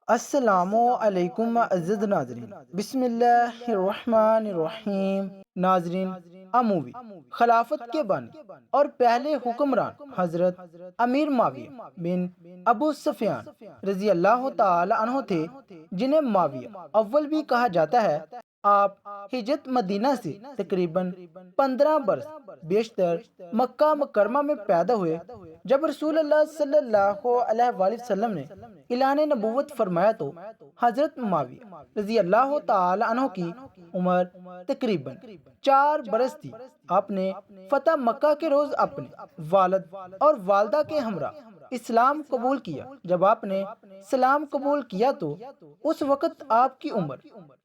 السلام علیکم عزیز ناظرین، بسم اللہ الرحمن الرحیم۔ ناظرین، مووی خلافت کے بانی اور پہلے حکمران حضرت امیر معاویہ بن ابو سفیان رضی اللہ تعالی عنہ تھے، جنہیں معاویہ اول بھی کہا جاتا ہے۔ آپ ہجرت مدینہ سے تقریباً 15 برس بیشتر مکہ مکرمہ میں پیدا ہوئے۔ جب رسول اللہ صلی اللہ علیہ وآلہ وسلم نے اعلان نبوت فرمایا تو حضرت معاویہ رضی اللہ تعالی عنہ کی عمر تقریباً 4 برس تھی۔ آپ نے فتح مکہ کے روز اپنے والد اور والدہ کے ہمراہ اسلام قبول کیا۔ جب آپ نے اسلام قبول کیا تو اس وقت آپ کی عمر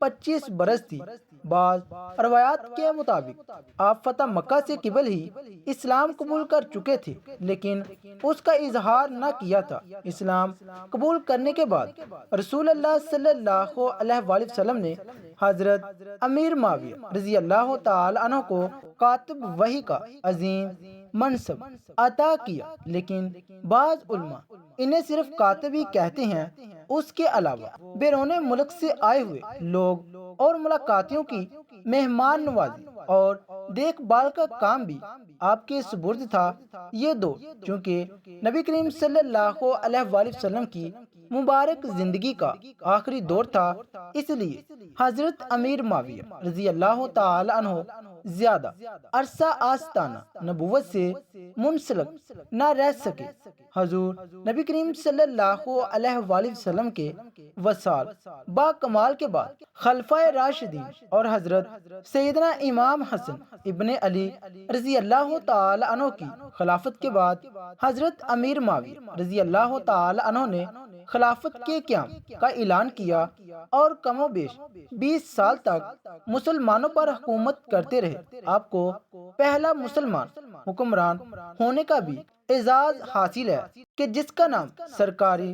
25 برس تھی۔ بعض روایات کے مطابق آپ فتح مکہ سے قبل ہی اسلام قبول کر چکے تھے، لیکن اس کا اظہار نہ کیا تھا۔ اسلام قبول کرنے کے بعد رسول اللہ صلی اللہ علیہ وآلہ وسلم نے حضرت امیر معاویہ رضی اللہ تعالی عنہ کو کاتب وحی کا عظیم منصب عطا کیا، لیکن بعض علماء انہیں صرف کاتب ہی کہتے ہیں۔ اس کے علاوہ بیرون ملک سے آئے ہوئے لوگ اور ملاقاتیوں کی مہمان نوازی اور دیکھ بھال کا کام بھی آپ کے سپرد تھا۔ یہ دور چونکہ نبی کریم صلی اللہ علیہ وآلہ وسلم کی مبارک زندگی کا آخری دور تھا، اس لیے حضرت امیر معاویہ رضی اللہ تعالی عنہ زیادہ عرصہ آستانہ نبوت سے منسلک نہ رہ سکے۔ حضور نبی کریم صلی اللہ علیہ وآلہ وسلم کے وصال با کمال کے بعد خلفائے راشدین اور حضرت سیدنا امام حسن ابن علی رضی اللہ تعالی عنہ کی خلافت کے بعد حضرت امیر معاویہ رضی اللہ تعالی عنہ نے خلافت کے قیام کا اعلان کیا اور کم و بیش 20 سال تک مسلمانوں پر حکومت کرتے رہے۔ آپ کو پہلا مسلمان حکمران ہونے کا بھی اعزاز حاصل ہے کہ جس کا نام سرکاری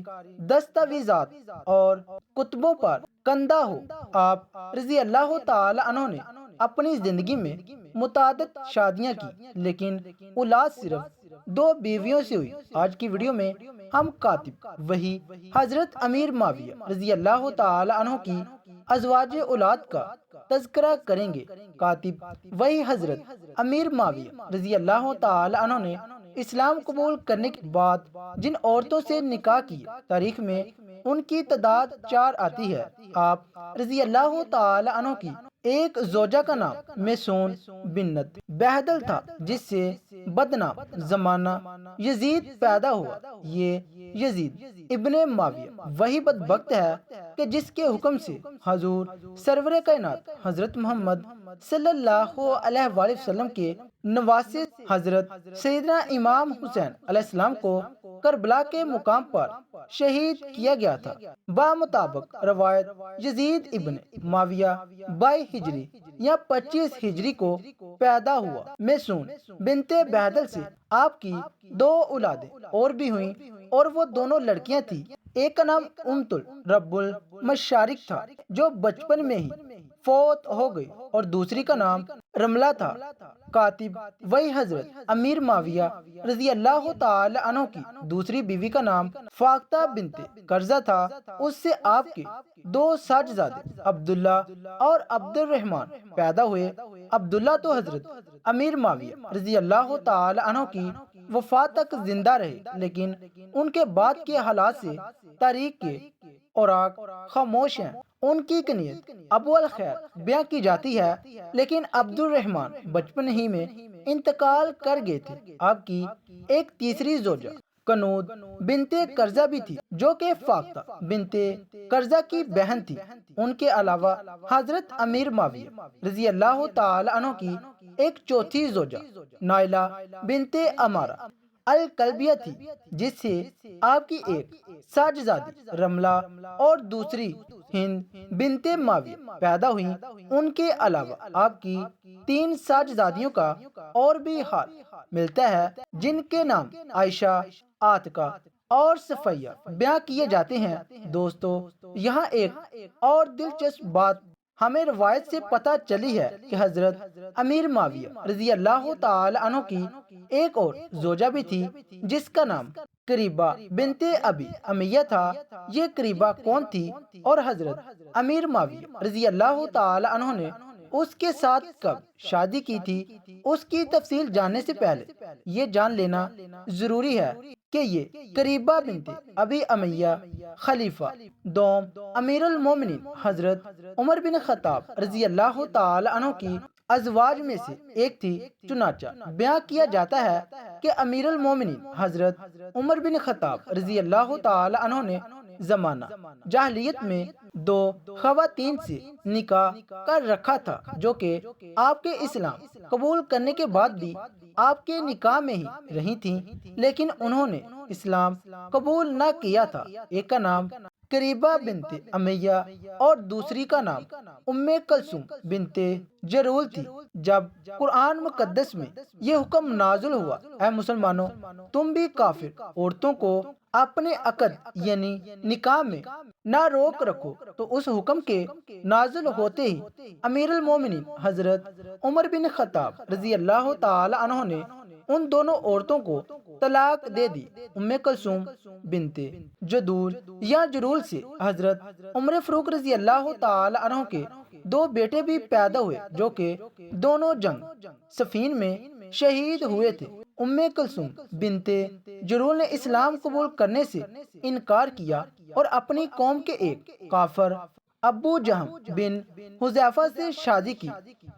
دستاویزات اور کتبوں پر کندہ ہو۔ آپ رضی اللہ تعالی عنہ نے اپنی زندگی میں متعدد شادیاں کی، لیکن اولاد صرف 2 بیویوں سے ہوئی۔ آج کی ویڈیو میں ہم کاتب وحی حضرت امیر معاویہ رضی اللہ تعالی عنہ کی ازواج اولاد کا تذکرہ کریں گے۔ کاتب وحی حضرت امیر معاویہ رضی اللہ تعالی عنہ نے اسلام قبول کرنے کے بعد جن عورتوں سے نکاح کیا، تاریخ میں ان کی تعداد 4 آتی ہے۔ آپ رضی اللہ تعالی عنہ کی ایک زوجہ کا نام میسون بنت بہدل تھا، جس سے بدنام زمانہ یزید پیدا ہوا۔ یہ یزید ابن معاویہ وہی بدبخت ہے کہ جس کے حکم سے حضور سرور کائنات حضرت محمد صلی اللہ علیہ وآلہ وسلم کے نواسے حضرت سیدنا امام حسین علیہ السلام کو کربلا کے مقام پر شہید کیا گیا تھا۔ بمطابق روایت یزید ابن معاویہ 22 ہجری یا 25 ہجری کو پیدا ہوا۔ میسون بنت بہدل سے آپ کی 2 اولادیں اور بھی ہوئیں، اور وہ دونوں لڑکیاں تھیں۔ ایک کا نام امت الرب المشارق تھا، جو بچپن میں ہی فوت ہو گئی، اور دوسری کا نام رملہ تھا۔ کاتب وہی حضرت امیر معاویہ رضی اللہ تعالی عنہ کی دوسری بیوی کا نام فاختہ بنت قرظہ تھا۔ اس سے آپ کے 2 ساجزادے عبداللہ اور عبد الرحمن پیدا ہوئے۔ عبداللہ تو حضرت امیر معاویہ رضی اللہ تعالی عنہ کی وفات تک زندہ رہے، لیکن ان کے بعد کے حالات سے تاریخ کے اوراق خاموش ہیں۔ ان کی کنیت ابو الخیر بیان کی جاتی ہے، لیکن عبد الرحمن بچپن ہی میں انتقال کر گئے تھے۔ آپ کی ایک تیسری زوجہ کنود بنت قرظہ بھی تھی، جو کہ فاختہ بنت قرظہ کی بہن تھی۔ ان کے علاوہ حضرت امیر معاویہ رضی اللہ تعالی عنہ کی ایک چوتھی زوجہ نائلہ بنت عمارہ الکلبیہ تھی، جس سے آپ کی ایک ساجزادی رملہ اور دوسری ہند بنت معاویہ پیدا ہوئیں۔ ان کے علاوہ آپ کی 3 ساجزادیوں کا اور بھی حال ملتا ہے، جن کے نام عائشہ، عاتقہ اور صفیہ بیان کیے جاتے ہیں۔ دوستو، یہاں ایک اور دلچسپ بات ہمیں روایت سے پتہ چلی ہے کہ حضرت امیر معاویہ رضی اللہ تعالی عنہ کی ایک اور زوجہ بھی تھی، جس کا نام قریبہ بنت ابی امیہ تھا۔ یہ قریبہ کون تھی اور حضرت امیر معاویہ رضی اللہ تعالی عنہ نے اس کے ساتھ کب شادی کی تھی، اس کی تفصیل جاننے سے پہلے یہ جان لینا ضروری ہے کہ یہ قریبہ بنت ابی امیہ خلیفہ دوم امیر المومنین حضرت عمر بن خطاب رضی اللہ تعالی عنہ کی ازواج میں سے ایک تھی۔ چنانچہ بیان کیا جاتا ہے کہ امیر المومنین حضرت عمر بن خطاب رضی اللہ تعالی عنہ نے زمانہ جاہلیت میں دو خواتین سے نکاح کر رکھا تھا، جو کہ آپ کے اسلام قبول کرنے کے بعد بھی آپ کے نکاح میں ہی رہی تھیں، لیکن انہوں نے اسلام قبول نہ کیا تھا۔ ایک کا نام قریبہ بنت امیہ اور دوسری کا نام ام کلثوم بنت جرول تھی۔ جب قرآن مقدس میں یہ حکم نازل ہوا، اے مسلمانوں، تم بھی کافر عورتوں کو اپنے عقد یعنی نکاح میں نہ روک رکھو، تو اس حکم کے نازل ہوتے ہی امیر المومنین حضرت عمر بن خطاب رضی اللہ تعالی عنہ نے ان دونوں عورتوں کو طلاق دے دی۔ ام کلثوم بنت جدول یا جرول سے حضرت عمر فاروق رضی اللہ تعالی عنہ کے دو بیٹے بھی پیدا ہوئے، جو کہ دونوں جنگ صفین میں شہید ہوئے تھے۔ ام کلثوم بنت جرول نے اسلام قبول کرنے سے انکار کیا اور اپنی قوم کے ایک کافر ابو جہم بن حذیفہ سے شادی کی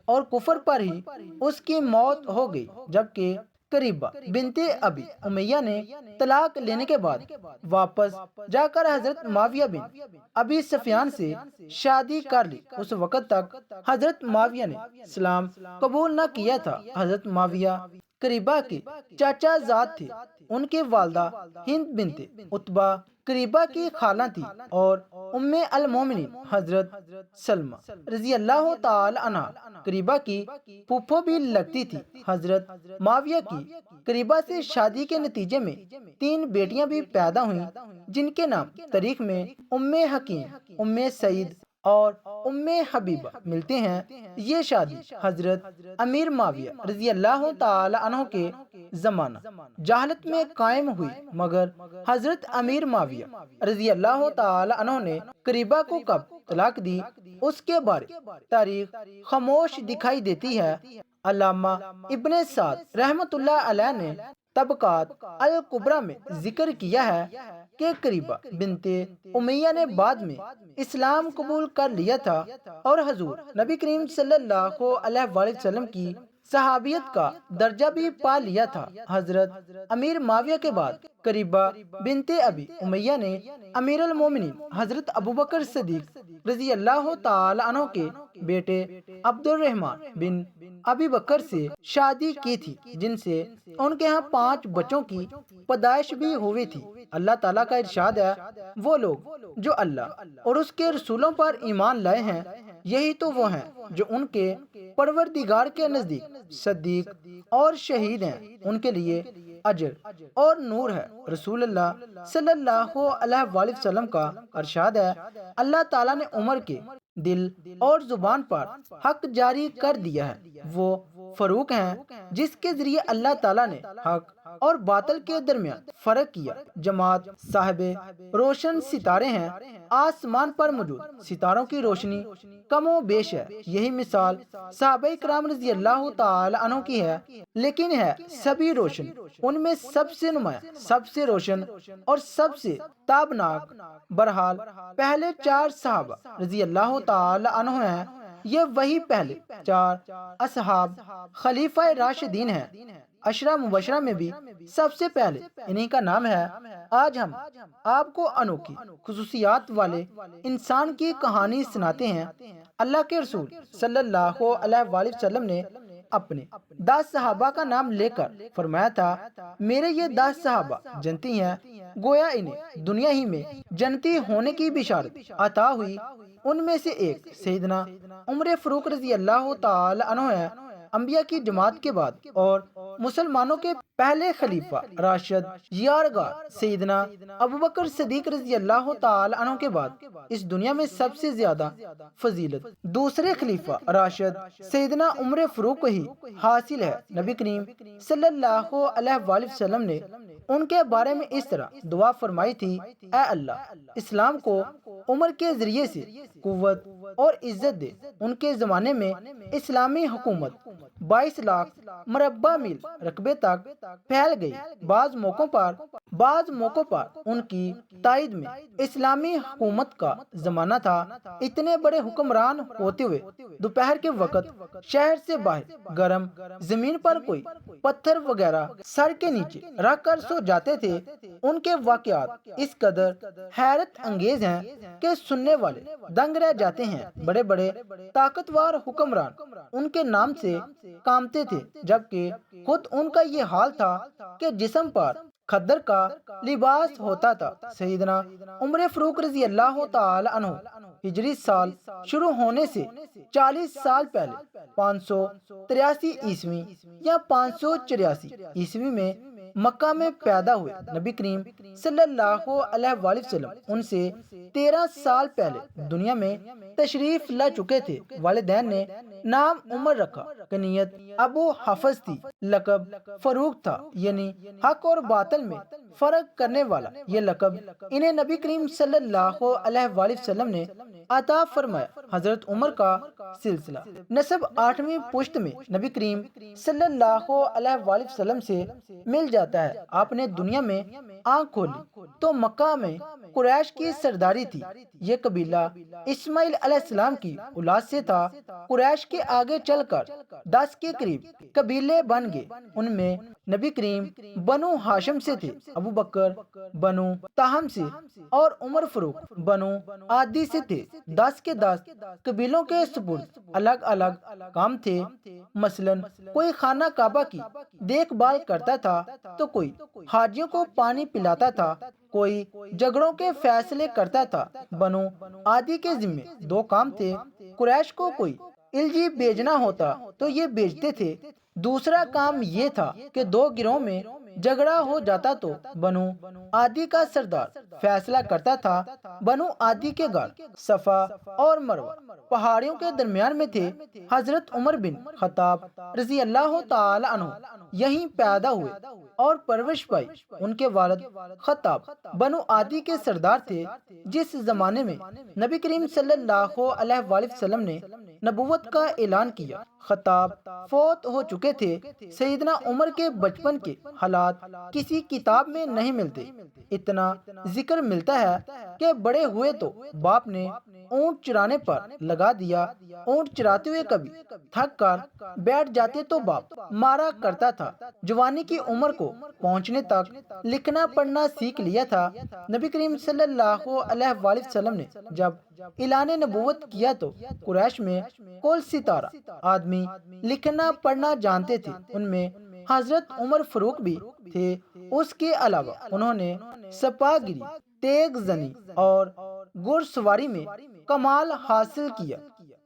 اور کفر پر ہی اس کی موت ہو گئی، جبکہ قریبہ بنت ابی امیہ نے طلاق لینے کے بعد واپس جا کر حضرت معاویہ بن ابی سفیان سے شادی کر لی۔ اس وقت تک حضرت معاویہ نے اسلام قبول نہ کیا تھا۔ حضرت معاویہ قریبہ کے چاچا زاد تھے۔ ان کی والدہ ہند بنت عتبہ قریبہ کی خالہ تھی اور ام المومنین حضرت سلمہ رضی اللہ تعالی عنہ قریبہ کی پھوپھو بھی لگتی تھی۔ حضرت معاویہ کی قریبہ سے شادی کے نتیجے میں تین بیٹیاں بھی پیدا ہوئیں، جن کے نام تاریخ میں ام حکیم، ام سعید اور ام حبیبہ ملتے ہیں۔ یہ شادی حضرت امیر معاویہ رضی اللہ تعالی عنہ کے زمانہ جہالت میں قائم ہوئی، مگر حضرت امیر معاویہ رضی اللہ تعالی عنہ نے قریبہ کو کب طلاق دی، اس کے بارے تاریخ خاموش دکھائی دیتی ہے۔ علامہ ابن سعد رحمۃ اللہ علیہ نے طبقات الکبریٰ میں ذکر کیا ہے کہ قریبہ بنت امیہ نے بعد میں اسلام قبول کر لیا تھا اور حضور نبی کریم صلی اللہ علیہ وآلہ وسلم کی صحابیت کا درجہ بھی پا لیا تھا۔ حضرت امیر معاویہ کے بعد قریبہ بنت ابی امیہ نے امیر المومنین حضرت ابوبکر صدیق رضی اللہ تعالی عنہ کے بیٹے عبد الرحمن بن ابی بکر سے شادی کی تھی، جن سے ان کے ہاں 5 بچوں کی پیدائش بھی ہوئی تھی۔ اللہ تعالیٰ کا ارشاد ہے، وہ لوگ جو اللہ اور اس کے رسولوں پر ایمان لائے ہیں، یہی تو وہ ہیں جو ان کے پروردگار کے نزدیک صدیق اور شہید ہیں، ان کے لیے اجر اور نور ہے۔ رسول اللہ صلی اللہ علیہ وآلہ وسلم کا ارشاد ہے، اللہ تعالیٰ نے عمر کے دل اور زبان پر حق جاری کر دیا ہے۔ وہ فاروق ہیں جس کے ذریعے اللہ تعالیٰ نے حق اور باطل کے درمیان فرق کیا۔ جماعت صاحب روشن ستارے ہیں، آسمان پر موجود ستاروں کی روشنی کم و بیش ہے۔ یہی مثال صحابہ کرام رضی اللہ تعالی عنہ کی ہے، لیکن ہے سبھی روشن۔ ان میں سب سے نمایاں، سب سے روشن اور سب سے تابناک بہرحال پہلے 4 صحابہ رضی اللہ تعالی عنہ ہیں۔ یہ وہی پہلے 4 اصحاب خلیفہ راشدین ہیں۔ 10 مبشرہ میں بھی سب سے پہلے انہی کا نام ہے۔ آج ہم آپ کو انوکھی خصوصیات والے انسان کی کہانی سناتے ہیں۔ اللہ کے رسول صلی اللہ علیہ وآلہ وسلم نے اپنے 10 صحابہ کا نام لے کر فرمایا تھا، میرے یہ 10 صحابہ جنتی ہیں، گویا انہیں دنیا ہی میں جنتی ہونے کی بشارت عطا ہوئی۔ ان میں سے ایک سیدنا عمر فاروق رضی اللہ تعالی عنہ ہے۔ انبیاء کی جماعت کے بعد اور مسلمانوں کے پہلے خلیفہ راشد یارگار سیدنا ابوبکر صدیق رضی اللہ تعالی عنہ کے بعد اس دنیا میں سب سے زیادہ فضیلت دوسرے خلیفہ راشد سیدنا عمر فاروق کو ہی حاصل ہے۔ نبی کریم صلی اللہ علیہ وآلہ وسلم نے ان کے بارے میں اس طرح دعا فرمائی تھی: اے اللہ، اسلام کو عمر کے ذریعے سے قوت اور عزت دے۔ ان کے زمانے میں اسلامی حکومت 22 لاکھ مربع میل رقبے تک پھیل گئی۔ بعض موقعوں پر ان کی تائید میں اسلامی حکومت کا زمانہ تھا۔ اتنے بڑے حکمران ہوتے ہوئے دوپہر کے وقت شہر سے باہر گرم زمین پر کوئی پتھر وغیرہ سر کے نیچے رکھ کر سو جاتے تھے۔ ان کے واقعات اس قدر حیرت انگیز ہیں کہ سننے والے دنگ رہ جاتے ہیں۔ بڑے بڑے طاقتور حکمران ان کے نام سے کامتے تھے، جبکہ خود ان کا یہ حال تھا کہ جسم پر خدر کا لباس ہوتا تھا۔ سیدنا عمر فاروق رضی اللہ تعالی عنہ ہجری سال شروع ہونے سے 40 سال پہلے 583 عیسوی یا 584 عیسوی میں مکہ میں پیدا ہوئے۔ نبی کریم صلی اللہ علیہ وآلہ وسلم ان سے 13 سال پہلے دنیا میں تشریف لا چکے تھے۔ والدین نے نام عمر رکھا، کنیت ابو حفص تھی، لقب فاروق تھا، یعنی حق اور باطل میں فرق کرنے والا۔ یہ لقب انہیں نبی کریم صلی اللہ علیہ وآلہ وسلم نے عطا فرمایا۔ حضرت عمر کا سلسلہ نسب 8ویں پشت میں نبی کریم صلی اللہ علیہ وآلہ وسلم سے مل جاتا ہے۔ آپ نے دنیا میں آنکھ کھولی تو مکہ میں قریش کی سرداری تھی۔ یہ قبیلہ اسماعیل علیہ السلام کی اولاد سے تھا۔ قریش کے آگے چل کر 10 کے قریب قبیلے بن گئے۔ ان میں نبی کریم بنو ہاشم سے تھے، ابو بکر بنو تہم سے اور عمر فاروق بنو عادی سے تھے۔ 10 کے 10 قبیلوں کے سپرد الگ الگ کام تھے۔ مثلاً کوئی خانہ کعبہ کی دیکھ بھال کرتا تھا تو کوئی حاجیوں کو پانی پلاتا تھا، کوئی جھگڑوں کے فیصلے کرتا تھا۔ بنو عادی کے ذمے 2 کام تھے۔ قریش کو کوئی الجی بھیجنا ہوتا تو یہ بھیجتے تھے۔ دوسرا کام یہ تھا کہ 2 گروہوں میں جھگڑا ہو جاتا تو بنو عادی کا سردار فیصلہ کرتا تھا۔ بنو عادی کے گھر صفا اور مروہ پہاڑیوں کے درمیان میں تھے۔ حضرت عمر بن خطاب رضی اللہ تعالی عنہ یہیں پیدا ہوئے اور پرورش پائی۔ ان کے والد خطاب بنو عادی کے سردار تھے۔ جس زمانے میں نبی کریم صلی اللہ علیہ وآلہ وسلم نے نبوت کا اعلان کیا، خطاب فوت ہو چکے تھے۔ سیدنا عمر کے بچپن کے حالات کسی کتاب میں نہیں ملتے۔ اتنا ذکر ملتا ہے کہ بڑے ہوئے تو باپ نے اونٹ چرانے پر لگا دیا۔ اونٹ چراتے ہوئے کبھی تھک کر بیٹھ جاتے تو باپ مارا کرتا تھا۔ جوانی کی عمر کو پہنچنے تک لکھنا پڑھنا سیکھ لیا تھا۔ نبی کریم صلی اللہ علیہ وآلہ وسلم نے جب اعلان نبوت کیا تو قریش میں کل 17 آدمی لکھنا پڑھنا جانتے تھے۔ ان میں حضرت عمر فاروق بھی تھے۔ اس کے علاوہ انہوں نے سپاہ گیری، تیغ زنی اور گھڑ سواری میں کمال حاصل کیا۔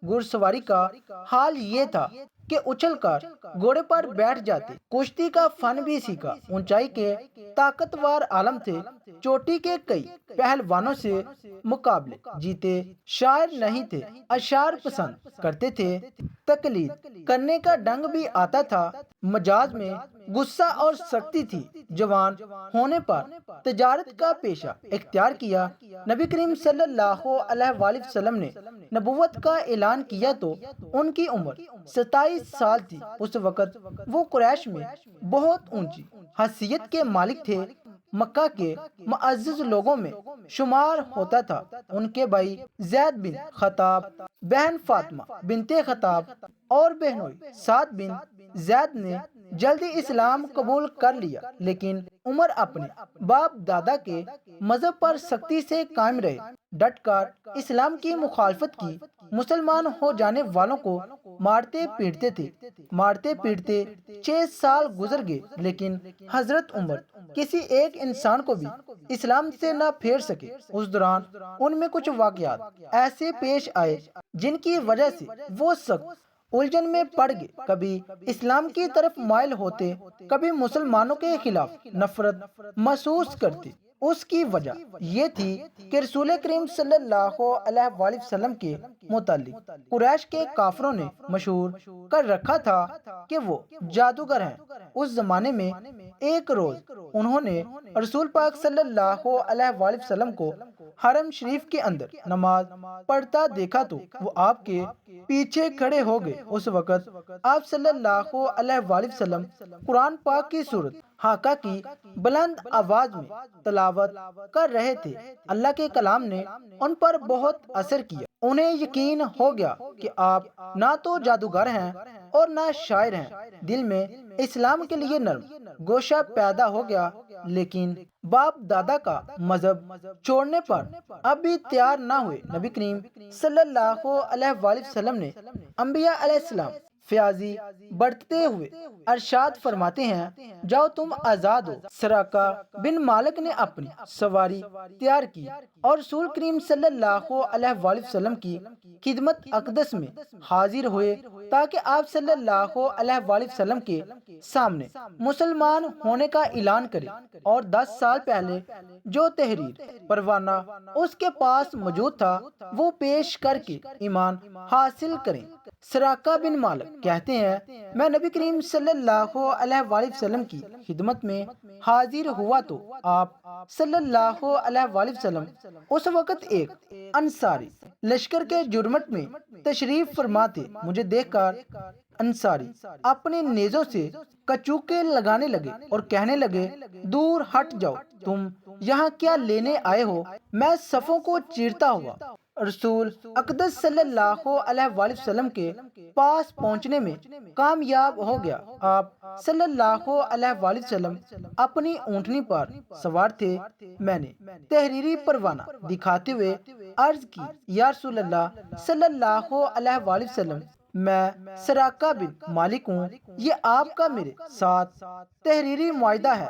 گھڑ سواری کا حال یہ تھا کہ اچھل کر گھوڑے پر بیٹھ جاتے۔ کشتی کا فن بھی سیکھا۔ اونچائی کے طاقتور عالم تھے۔ چوٹی کے کئی پہلوانوں سے مقابلے جیتے۔ شاعر نہیں تھے، اشعار پسند کرتے تھے۔ تقلید کرنے کا ڈنگ بھی آتا تھا۔ مجاز میں غصہ اور سختی تھی۔ جوان ہونے پر تجارت کا پیشہ اختیار کیا۔ نبی کریم صلی اللہ علیہ وآلہ وسلم نے نبوت کا اعلان کیا تو ان کی عمر 27 سال تھی۔ اس وقت وہ قریش میں بہت اونچی حیثیت کے مالک تھے۔ مکہ کے معزز لوگوں میں شمار ہوتا تھا۔ ان کے بھائی زید بن خطاب، بہن فاطمہ بنت خطاب اور بہنوئی سعد بن زید نے جلدی اسلام قبول کر لیا، لیکن عمر اپنے باپ دادا کے مذہب پر سختی سے قائم رہے، ڈٹ کر اسلام کی مخالفت کی۔ مسلمان ہو جانے والوں کو مارتے پیٹتے تھے۔ مارتے پیٹتے 6 سال گزر گئے، لیکن حضرت عمر کسی ایک انسان کو بھی اسلام سے نہ پھیر سکے۔ اس دوران ان میں کچھ واقعات ایسے پیش آئے جن کی وجہ سے وہ سخت الجھن میں پڑ گئے۔ کبھی اسلام کی طرف مائل ہوتے، کبھی مسلمانوں کے خلاف نفرت محسوس کرتے۔ اس کی وجہ یہ تھی کہ رسول کریم صلی اللہ علیہ وآلہ وسلم کے متعلق قریش کے کافروں نے مشہور کر رکھا تھا کہ وہ جادوگر ہیں۔ اس زمانے میں ایک روز انہوں نے رسول پاک صلی اللہ علیہ وآلہ وسلم کو حرم شریف کے اندر نماز پڑھتا دیکھا تو وہ آپ کے پیچھے کھڑے ہو گئے۔ اس وقت آپ صلی اللہ علیہ وآلہ وسلم قرآن پاک کی سورت حاقہ کی بلند آواز میں تلاوت کر رہے تھے۔ اللہ کے کلام نے ان پر بہت اثر کیا۔ انہیں یقین ہو گیا کہ آپ نہ تو جادوگر ہیں اور نہ شاعر ہیں۔ دل میں اسلام کے لیے نرم گوشہ پیدا ہو گیا، لیکن باپ دادا کا مذہب چھوڑنے پر اب بھی تیار نہ ہوئے۔ نبی کریم صلی اللہ علیہ وآلہ وسلم نے انبیاء علیہ السلام فیاضی بڑھتے ہوئے ارشاد فرماتے ہیں، جاؤ تم آزاد ہو۔ سراقہ بن مالک نے اپنی سواری تیار کی اور رسول کریم صلی اللہ علیہ وآلہ وسلم کی خدمت اقدس میں حاضر ہوئے تاکہ آپ صلی اللہ علیہ وآلہ وسلم کے سامنے مسلمان ہونے کا اعلان کرے اور 10 سال پہلے جو تحریر پروانہ اس کے پاس موجود تھا وہ پیش کر کے ایمان حاصل کریں۔ سراقہ بن مالک کہتے ہیں، میں نبی کریم صلی اللہ علیہ وآلہ وسلم کی خدمت میں حاضر ہوا تو آپ صلی اللہ علیہ وآلہ وسلم اس وقت ایک انصاری لشکر کے جرمٹ میں تشریف فرما تھے۔ مجھے دیکھ کر انصاری اپنے نیزوں سے کچوکے لگانے لگے اور کہنے لگے، دور ہٹ جاؤ، تم یہاں کیا لینے آئے ہو؟ میں صفوں کو چیرتا ہوا رسول اقدس صلی اللہ علیہ وآلہ وسلم کے پاس پہنچنے میں کامیاب ہو گیا۔ آپ صلی اللہ علیہ وآلہ وسلم اپنی اونٹنی پر سوار تھے۔ میں نے تحریری پروانہ دکھاتے ہوئے عرض کی، یا رسول اللہ صلی اللہ علیہ وآلہ وسلم، میں سراقہ بن مالک ہوں، یہ آپ کا میرے ساتھ تحریری معاہدہ ہے۔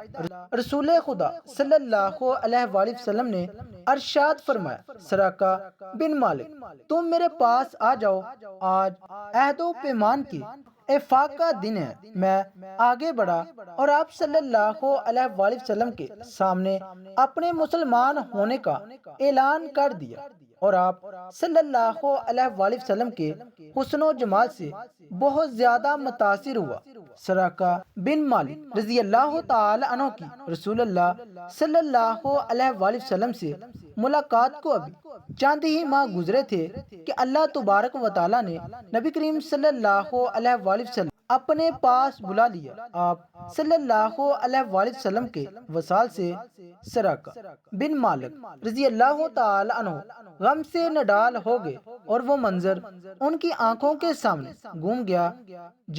رسول خدا صلی اللہ علیہ وآلہ وسلم نے ارشاد فرمایا، سراقہ بن مالک تم میرے پاس آ جاؤ، آج عہد و پیمان کی افاق کا دن ہے۔ میں آگے بڑھا اور آپ صلی اللہ علیہ وآلہ وسلم کے سامنے اپنے مسلمان ہونے کا اعلان کر دیا اور آپ صلی اللہ علیہ وآلہ وسلم کے حسن و جمال سے بہت زیادہ متاثر ہوا۔ سراقہ بن مالک رضی اللہ تعالی عنہ کی رسول اللہ صلی اللہ علیہ وآلہ وسلم سے ملاقات کو ابھی چند ہی ماہ گزرے تھے کہ اللہ تبارک و تعالی نے نبی کریم صلی اللہ علیہ وآلہ وسلم اپنے پاس بلا لیا۔ آپ صلی اللہ علیہ وآلہ وسلم کے وصال سے سراقہ بن مالک رضی اللہ تعالی عنہ غم سے نڈال ہو گئے اور وہ منظر ان کی آنکھوں کے سامنے گھوم گیا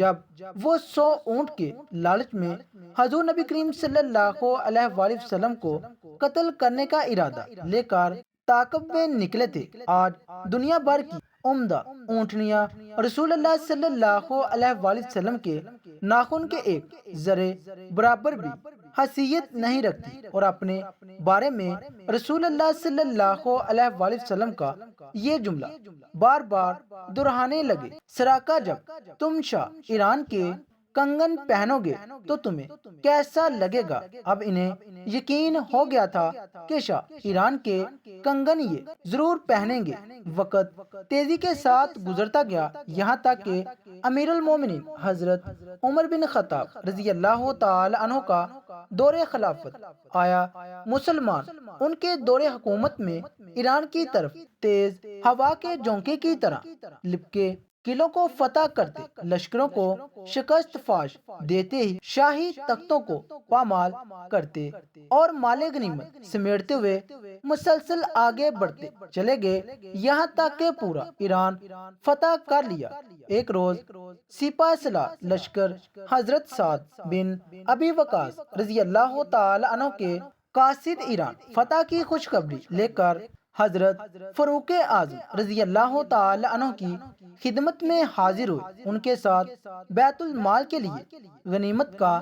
جب وہ 100 اونٹ کے لالچ میں حضور نبی کریم صلی اللہ علیہ وآلہ وسلم کو قتل کرنے کا ارادہ لے کر تعاقب میں نکلے تھے۔ آج دنیا بھر کی عمدہ اونٹنیاں رسول اللہ صلی اللہ علیہ وآلہ وسلم کے ناخن کے ایک ذرے برابر بھی حیثیت نہیں رکھتی اور اپنے بارے میں رسول اللہ صلی اللہ علیہ وآلہ وسلم کا یہ جملہ بار بار دہرانے لگے، سراقہ جب تم شاہ ایران کے کنگن پہنو گے تو تمہیں کیسا لگے گا؟ اب انہیں یقین ہو گیا تھا کہ شاہ ایران کے کنگن یہ ضرور پہنیں گے۔ وقت تیزی کے ساتھ گزرتا گیا، یہاں تک کہ امیر المومنین حضرت عمر بن خطاب رضی اللہ تعالی عنہ کا دور خلافت آیا۔ مسلمان ان کے دور حکومت میں ایران کی طرف تیز ہوا کے جھونکے کی طرح لپکے قلعوں کو فتح کرتے، لشکروں کو شکست فاش دیتے ہی شاہی تختوں کو پامال کرتے اور مال غنیمت سمیٹتے ہوئے مسلسل آگے بڑھتے چلے گئے، یہاں تک کہ پورا ایران فتح کر لیا۔ ایک روز سپہ سالار لشکر حضرت سعد بن ابی وقاص رضی اللہ تعالی عنہ کے قاصد ایران فتح کی خوشخبری لے کر حضرت فاروق اعظم رضی اللہ تعالی عنہ کی خدمت میں حاضر ہوئے۔ ان کے ساتھ بیت المال کے لیے غنیمت کا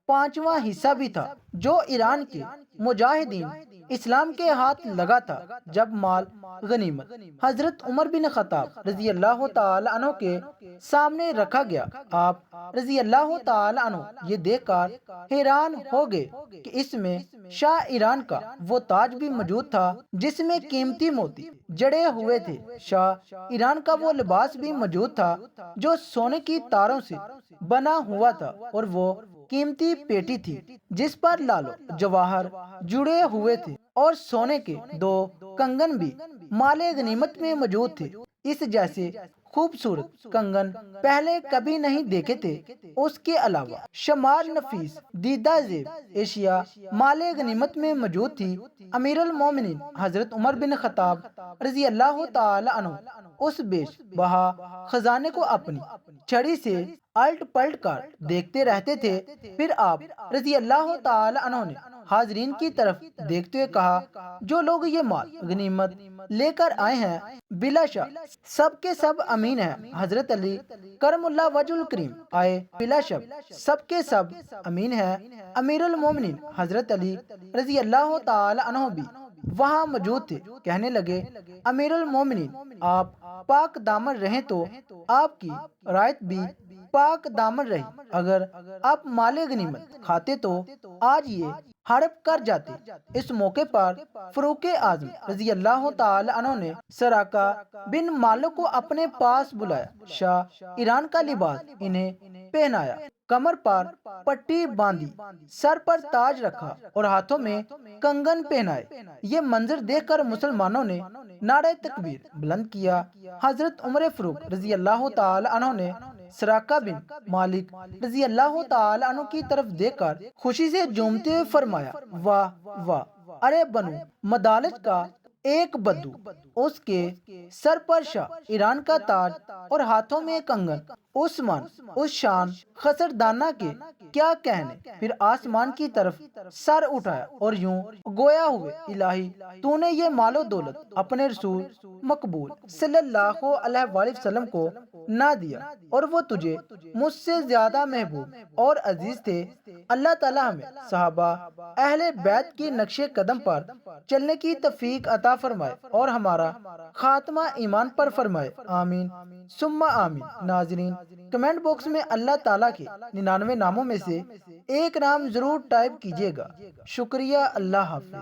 5واں حصہ بھی تھا جو ایران کے مجاہدین اسلام کے ہاتھ لگا تھا۔ جب مال غنیمت حضرت عمر بن خطاب رضی اللہ تعالی عنہ کے سامنے رکھا گیا، آپ رضی اللہ تعالی عنہ یہ دیکھ کر حیران ہو گئے کہ اس میں شاہ ایران کا وہ تاج بھی موجود تھا جس میں قیمتی موتی جڑے ہوئے تھے۔ شاہ ایران کا وہ لباس بھی موجود تھا جو سونے کی تاروں سے بنا ہوا تھا، اور وہ قیمتی پیٹی تھی جس پر لالو جواہر جڑے ہوئے تھے، اور سونے کے 2 کنگن بھی مال غنیمت میں موجود تھے۔ اس جیسے خوبصورت کنگن پہلے کبھی نہیں دیکھے تھے۔ اس کے علاوہ شمار نفیس دیدہ زیب اشیاء مال غنیمت میں موجود تھی۔ امیر المومنین حضرت عمر بن خطاب رضی اللہ تعالی عنہ اس بیش بہا خزانے کو اپنی چھڑی سے الٹ پلٹ کر دیکھتے رہتے تھے۔ پھر آپ رضی اللہ تعالی عنہ نے حاضرین کی طرف دیکھتے ہوئے کہا، جو لوگ یہ مال غنیمت لے کر آئے ہیں بلا شک سب کے سب امین ہیں۔ حضرت علی کرم اللہ وجہ الکریم آئے، بلا شک سب کے سب امین ہیں۔ امیر المومنین حضرت علی رضی اللہ تعالی عنہ بھی وہاں موجود تھے۔ کہنے لگے، امیر المومنین آپ پاک دامن رہیں تو آپ کی رعایت بھی پاک دامن رہی۔ اگر آپ مال غنیمت کھاتے تو آج یہ ہڑپ کر جاتے۔ اس موقع پر فاروق اعظم رضی اللہ تعالی عنہ نے سراقہ بن مالک کو اپنے پاس بلایا۔ شاہ ایران کا لباس انہیں پہنایا، کمر پر پٹی باندھی، سر پر تاج رکھا اور ہاتھوں میں کنگن پہنائے۔ یہ منظر دیکھ کر مسلمانوں نے نعرہ تکبیر بلند کیا۔ حضرت عمر فاروق رضی اللہ تعالی عنہ نے سراقہ بن مالک رضی اللہ تعالی عنہ کی طرف دیکھ کر خوشی سے جھومتے ہوئے فرمایا، واہ واہ، ارے بنو مدالج کا ایک بدو، اس کے سر پر شاہ ایران کا تاج اور ہاتھوں میں کنگن، عثمان اس شان خسردانہ کے کیا کہنے۔ پھر آسمان کی طرف سر اٹھایا اور یوں گویا ہوئے، الہی تو نے یہ مال و دولت اپنے رسول مقبول صلی اللہ علیہ وآلہ وسلم کو نہ دیا، اور وہ تجھے مجھ سے زیادہ محبوب اور عزیز تھے۔ اللہ تعالیٰ ہمیں صحابہ اہل بیت کی نقش قدم پر چلنے کی توفیق عطا فرمائے اور ہمارا خاتمہ ایمان پر فرمائے، آمین ثم آمین۔ ناظرین، کمنٹ باکس میں اللہ تعالیٰ کے 99 ناموں میں سے ایک نام ضرور ٹائپ کیجیے گا۔ شکریہ، اللہ حافظ۔